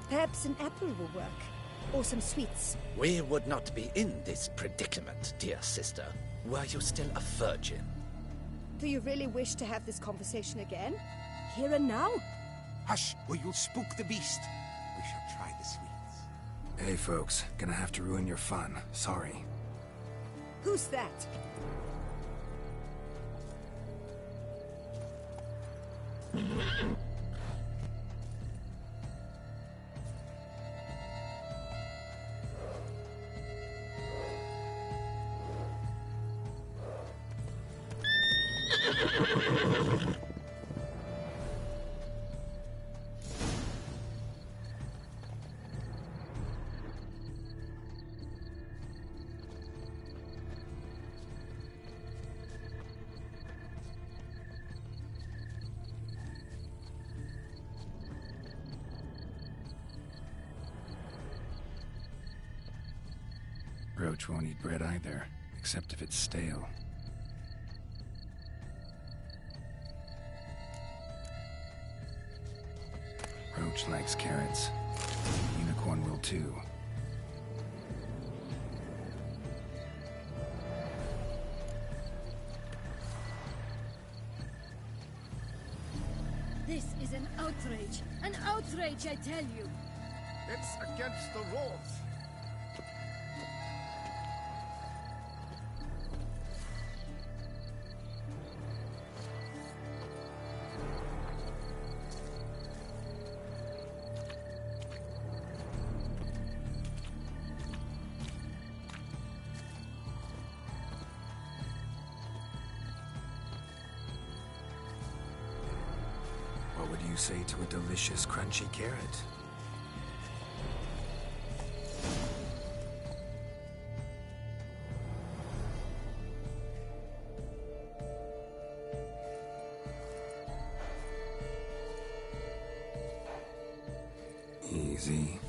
Perhaps an apple will work. Or some sweets. We would not be in this predicament, dear sister, were you still a virgin. Do you really wish to have this conversation again? Here and now? Hush, or you'll spook the beast. We shall try the sweets. Hey folks, gonna have to ruin your fun. Sorry. Who's that? Roach won't eat bread either, except if it's stale. Roach likes carrots. Unicorn will too. This is an outrage. An outrage, I tell you. It's against the rules. What would you say to a delicious, crunchy carrot? Easy.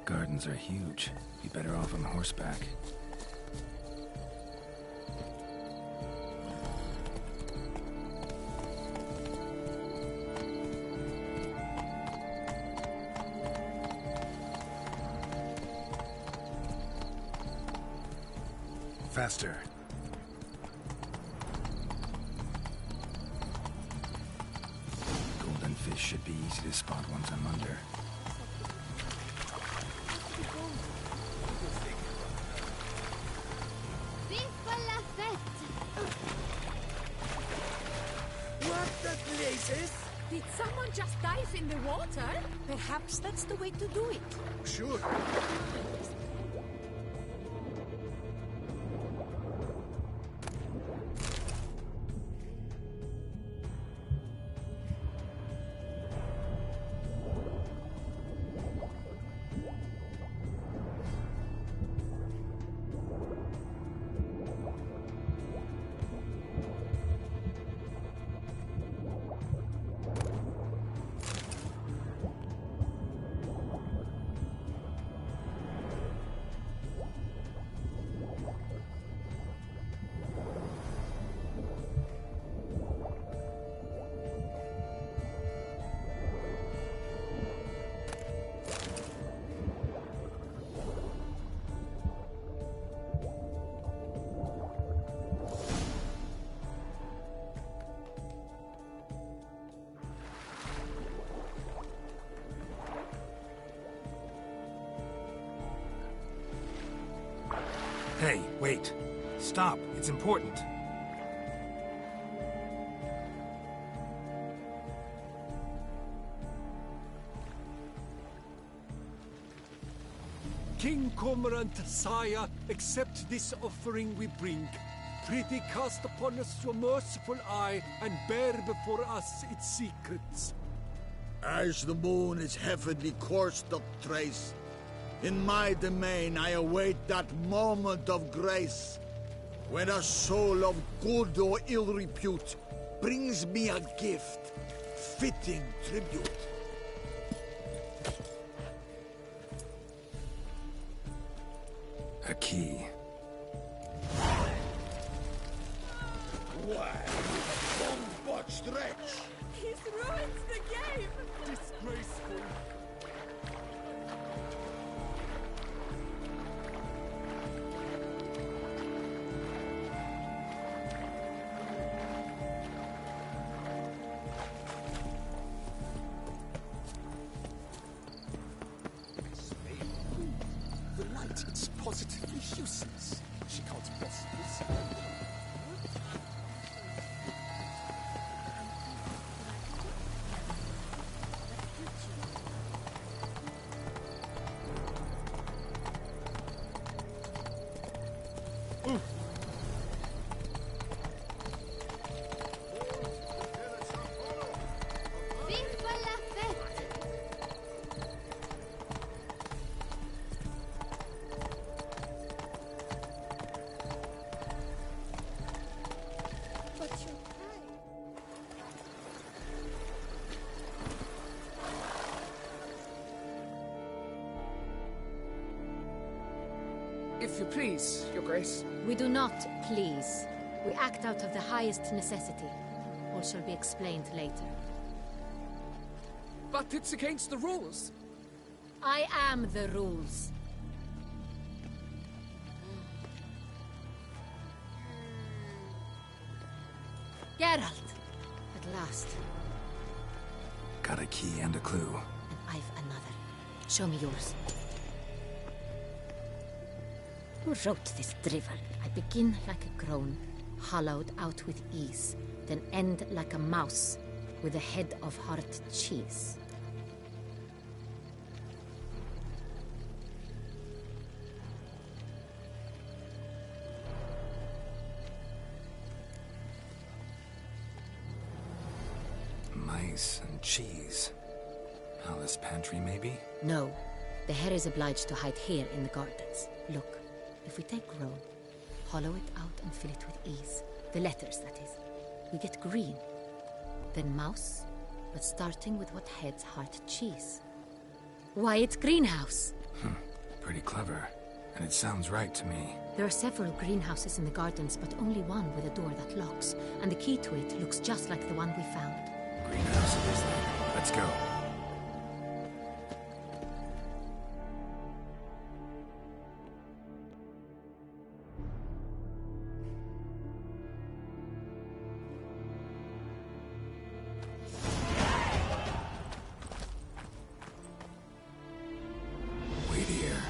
Gardens are huge. Be better off on horseback. Faster. Golden fish should be easy to spot once I'm under. Viva la fête! What the blazes? Did someone just dive in the water? Perhaps that's the way to do it. Sure. Hey, wait. Stop. It's important. King Cormorant, sire, accept this offering we bring. Prithee cast upon us your merciful eye, and bear before us its secrets. As the moon its heavenly course doth trace, in my domain I await that moment of grace, when a soul of good or ill repute brings me a gift, fitting tribute. A key. Why? Bomb stretch! He's ruined the game! Disgraceful. The light is positively useless. She can't possibly see. Viva la fête! But your pride. If you please, Your Grace. We do not please. We act out of the highest necessity. All shall be explained later. But it's against the rules. I am the rules. Geralt! At last. Got a key and a clue. And I've another. Show me yours. Who wrote this drivel? I begin like a crone, hollowed out with ease, then end like a mouse, with a head of hard cheese. Mice and cheese. Alice Pantry, maybe? No. The hare is obliged to hide here in the gardens. Look, if we take roan, hollow it out and fill it with ease. The letters, that is. We get green. Then mouse, but starting with what heads heart cheese. Why, it's greenhouse! Pretty clever. And it sounds right to me. There are several greenhouses in the gardens, but only one with a door that locks. And the key to it looks just like the one we found. Greenhouse it is then. Let's go. Wait here.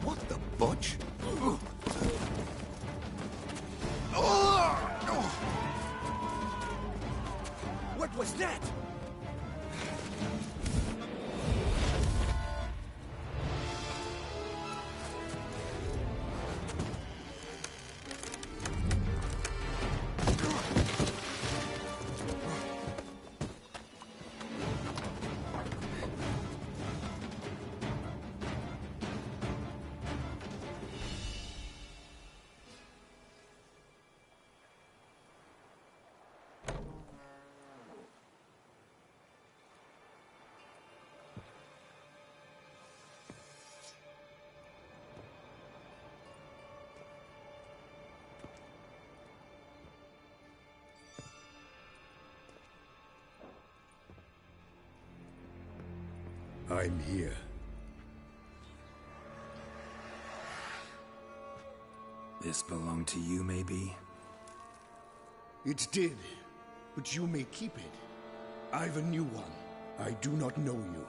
What the butch? What was that? I'm here. This belonged to you, maybe? It did, but you may keep it. I've a new one. I do not know you.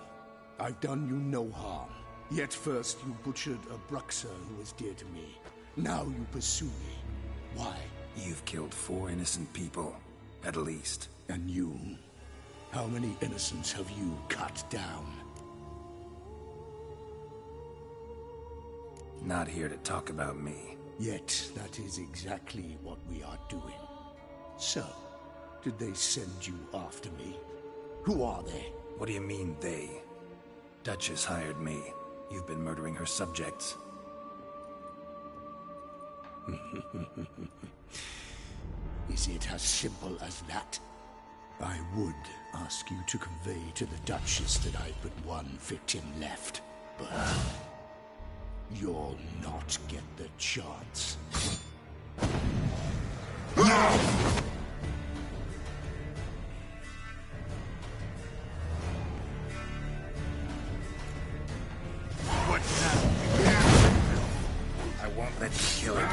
I've done you no harm. Yet first you butchered a Bruxer who was dear to me. Now you pursue me. Why? You've killed 4 innocent people, at least. And you? How many innocents have you cut down? Not here to talk about me. Yet that is exactly what we are doing. So, did they send you after me? Who are they? What do you mean, they? Duchess hired me. You've been murdering her subjects. Is it as simple as that? I would ask you to convey to the Duchess that I've but one victim left, but you'll not get the chance. What now? I won't let you kill her.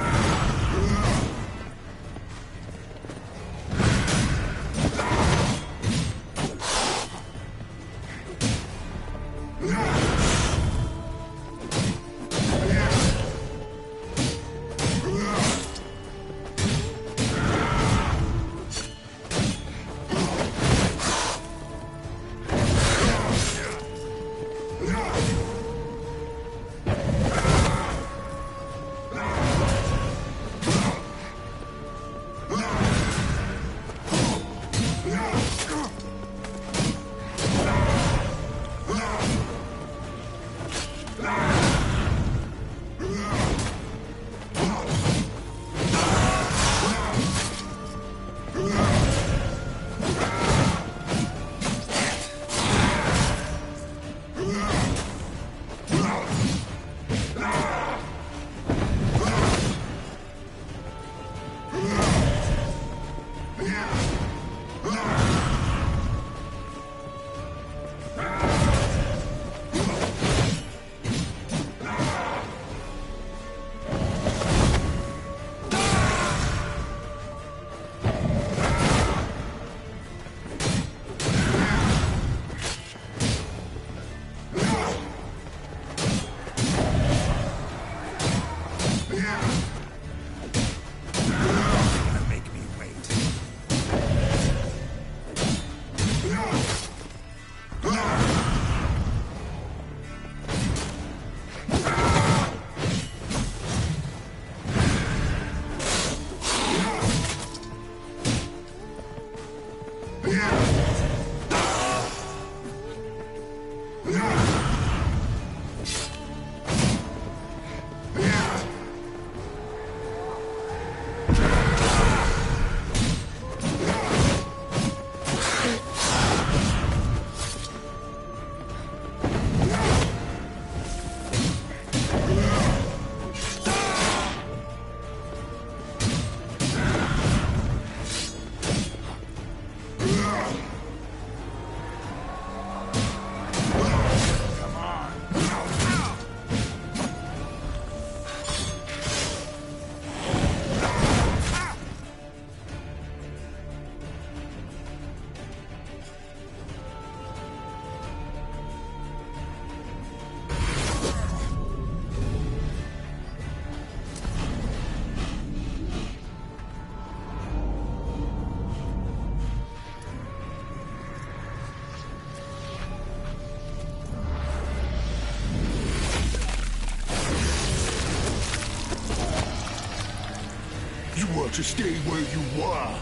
You want to stay where you were.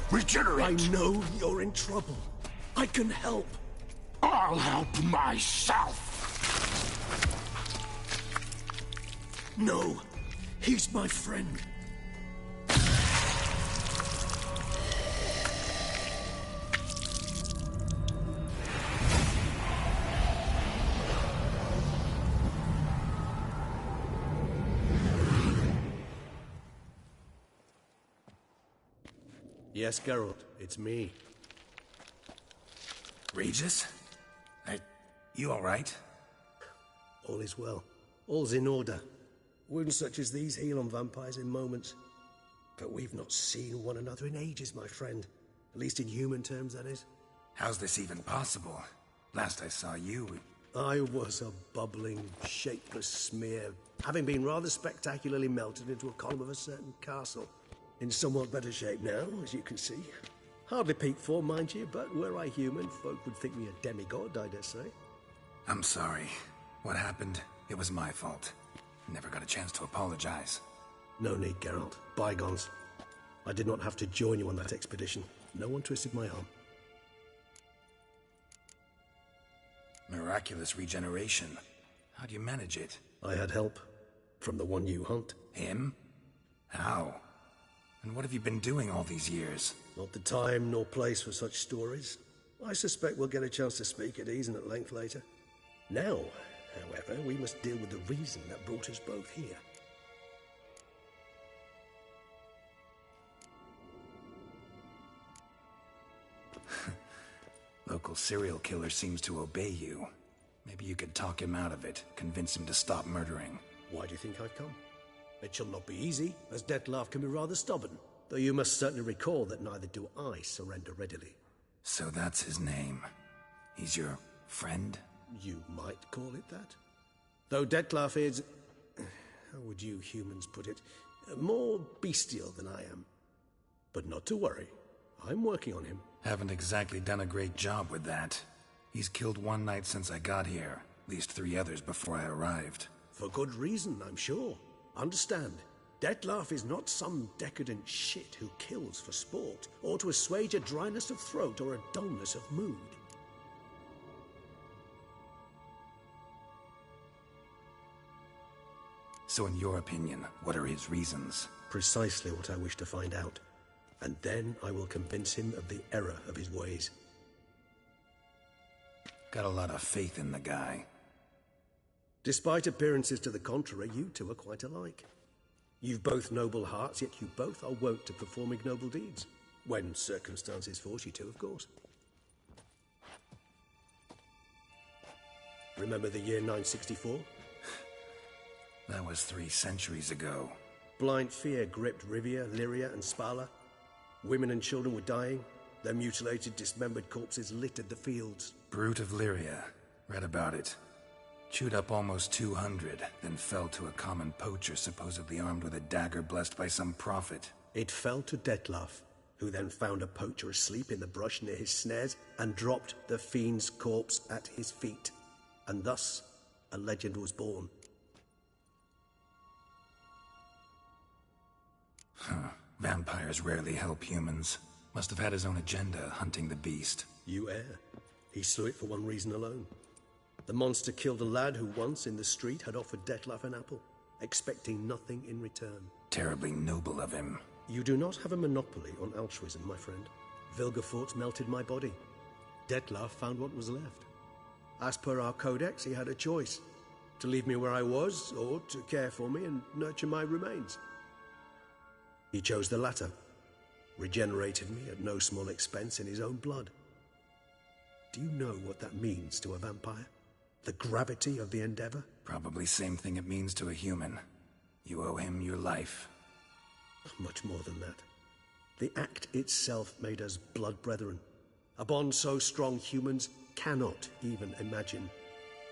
Regenerate! I know you're in trouble. I can help. I'll help myself! No, he's my friend. Yes, Geralt, it's me. Regis? You all right? All is well. All's in order. Wounds such as these heal on vampires in moments. But we've not seen one another in ages, my friend. At least in human terms, that is. How's this even possible? Last I saw you... I was a bubbling, shapeless smear, having been rather spectacularly melted into a column of a certain castle. In somewhat better shape now, as you can see. Hardly peak form, mind you, but were I human, folk would think me a demigod, I dare say. I'm sorry. What happened, it was my fault. Never got a chance to apologize. No need, Geralt. Bygones. I did not have to join you on that expedition. No one twisted my arm. Miraculous regeneration. How do you manage it? I had help. From the one you hunt. Him? How? And what have you been doing all these years? Not the time nor place for such stories. I suspect we'll get a chance to speak at ease and at length later. Now, however, we must deal with the reason that brought us both here. Local serial killer seems to obey you. Maybe you could talk him out of it, convince him to stop murdering. Why do you think I've come? It shall not be easy, as Dettlaff can be rather stubborn. Though you must certainly recall that neither do I surrender readily. So that's his name. He's your friend? You might call it that. Though Dettlaff is... how would you humans put it? More bestial than I am. But not to worry. I'm working on him. Haven't exactly done a great job with that. He's killed one night since I got here. At least 3 others before I arrived. For good reason, I'm sure. Understand, Dettlaff is not some decadent shit who kills for sport, or to assuage a dryness of throat or a dullness of mood. So in your opinion, what are his reasons? Precisely what I wish to find out. And then I will convince him of the error of his ways. Got a lot of faith in the guy. Despite appearances to the contrary, you two are quite alike. You've both noble hearts, yet you both are wont to perform ignoble deeds. When circumstances force you to, of course. Remember the year 964? That was 3 centuries ago. Blind fear gripped Rivia, Lyria, and Spala. Women and children were dying. Their mutilated, dismembered corpses littered the fields. Brute of Lyria. Read about it. Chewed up almost 200, then fell to a common poacher supposedly armed with a dagger blessed by some prophet. It fell to Dettlaff, who then found a poacher asleep in the brush near his snares and dropped the fiend's corpse at his feet. And thus, a legend was born. Vampires rarely help humans. Must have had his own agenda, hunting the beast. You err. He slew it for one reason alone. The monster killed a lad who once, in the street, had offered Dettlaff an apple, expecting nothing in return. Terribly noble of him. You do not have a monopoly on altruism, my friend. Vilgefortz melted my body. Dettlaff found what was left. As per our codex, he had a choice. To leave me where I was, or to care for me and nurture my remains. He chose the latter, regenerated me at no small expense in his own blood. Do you know what that means to a vampire? The gravity of the endeavor? Probably same thing it means to a human. You owe him your life. Much more than that. The act itself made us blood brethren. A bond so strong humans cannot even imagine.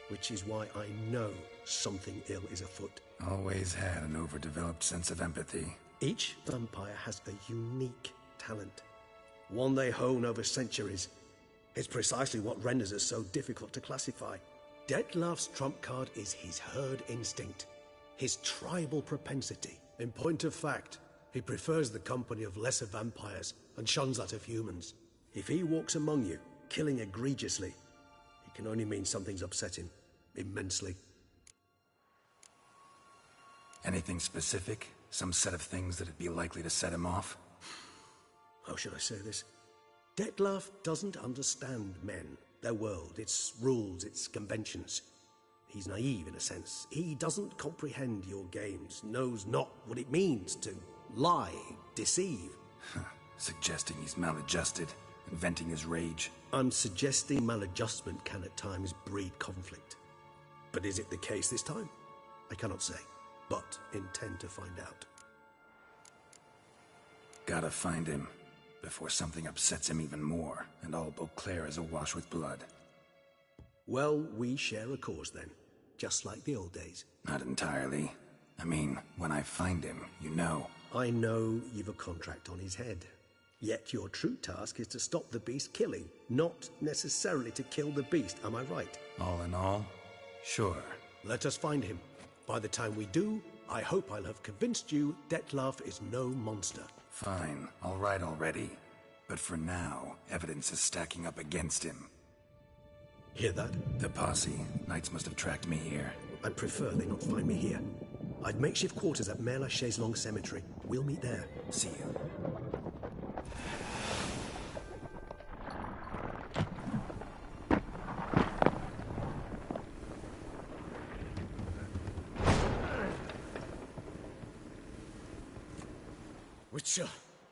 Which is why I know something ill is afoot. Always had an overdeveloped sense of empathy. Each vampire has a unique talent. One they hone over centuries. It's precisely what renders us so difficult to classify. Dettlaff's trump card is his herd instinct. His tribal propensity. In point of fact, he prefers the company of lesser vampires and shuns that of humans. If he walks among you, killing egregiously, it can only mean something's upset him. Immensely. Anything specific? Some set of things that'd be likely to set him off? How should I say this? Dettlaff doesn't understand men, their world, its rules, its conventions. He's naive in a sense. He doesn't comprehend your games, knows not what it means to lie, deceive. Suggesting he's maladjusted, and venting his rage. I'm suggesting maladjustment can at times breed conflict. But is it the case this time? I cannot say, but intend to find out. Gotta find him, before something upsets him even more, and all Beauclair is awash with blood. Well, we share a cause then, just like the old days. Not entirely. I mean, when I find him, you know. I know you've a contract on his head. Yet your true task is to stop the beast killing, not necessarily to kill the beast, am I right? All in all, sure. Let us find him. By the time we do, I hope I'll have convinced you Dettlaff is no monster. Fine, all right already. But for now, evidence is stacking up against him. Hear that? The posse. Knights must have tracked me here. I'd prefer they not find me here. I'd makeshift quarters at Mère Lachaise Long Cemetery. We'll meet there. See you. Witcher,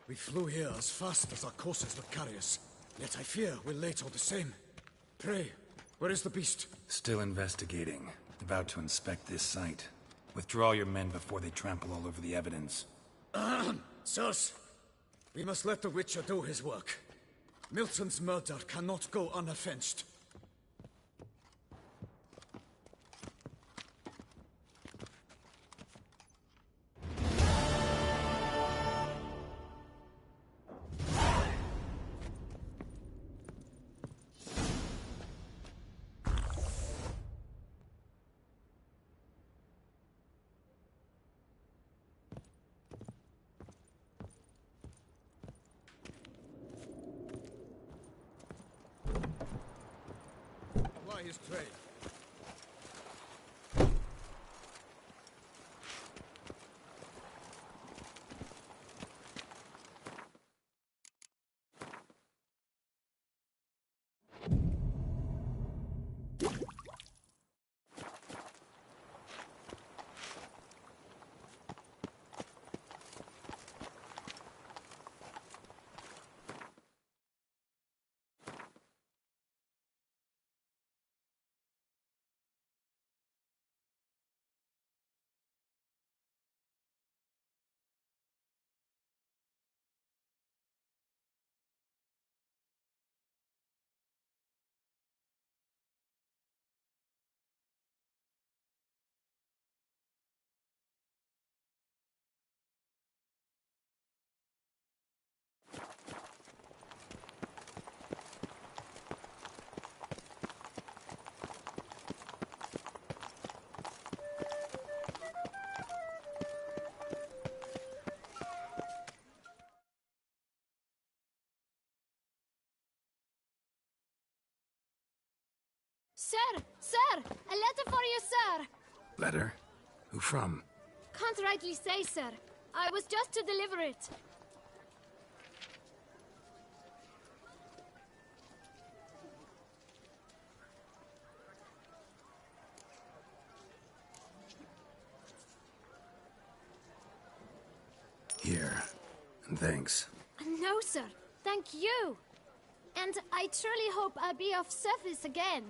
we flew here as fast as our courses would carry us. Yet I fear we're late all the same. Pray, where is the beast? Still investigating. About to inspect this site. Withdraw your men before they trample all over the evidence. Sirs, we must let the Witcher do his work. Milton's murder cannot go unavenged. His trade. Sir! Sir! A letter for you, sir! Letter? Who from? Can't rightly say, sir. I was just to deliver it. Here. And thanks. No, sir. Thank you. And I truly hope I'll be of service again.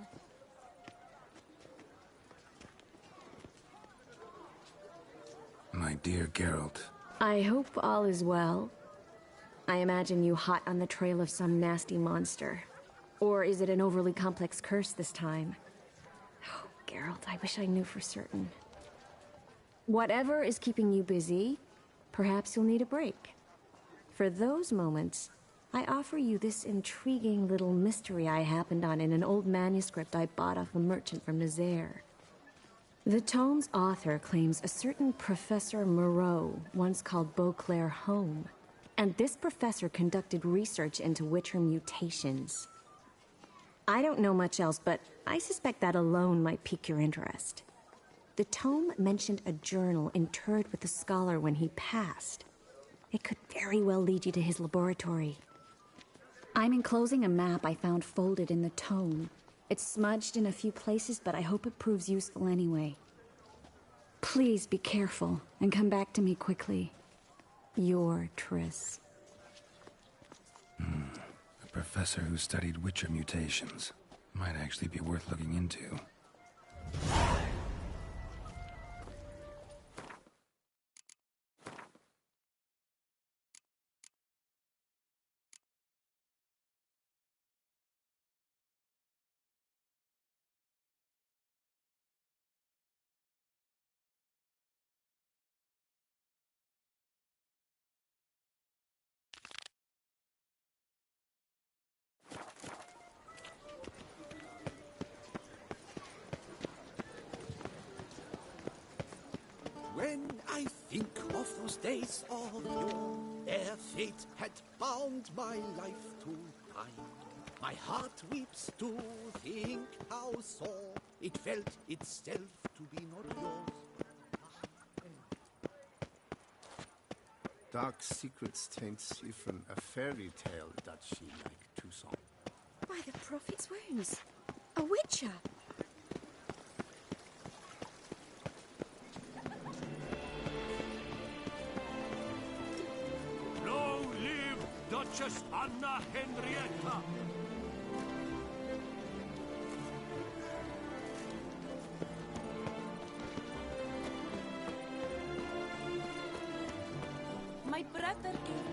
My dear Geralt. I hope all is well. I imagine you hot on the trail of some nasty monster. Or is it an overly complex curse this time? Oh, Geralt, I wish I knew for certain. Whatever is keeping you busy, perhaps you'll need a break. For those moments, I offer you this intriguing little mystery I happened on in an old manuscript I bought off a merchant from Nazaire. The tome's author claims a certain Professor Moreau once called Beauclair home, and this professor conducted research into Witcher mutations. I don't know much else, but I suspect that alone might pique your interest. The tome mentioned a journal interred with the scholar when he passed. It could very well lead you to his laboratory. I'm enclosing a map I found folded in the tome. It's smudged in a few places, but I hope it proves useful anyway. Please be careful and come back to me quickly. Your Triss. A professor who studied Witcher mutations. Might actually be worth looking into. When I think of those days of yore, ere fate had bound my life to time, My heart weeps to think how sore it felt itself to be not yours. Dark secrets taints even a fairy tale that she like Toussaint. By the prophet's wounds. A witcher. Long live Duchess Anna Henrietta! My brother gave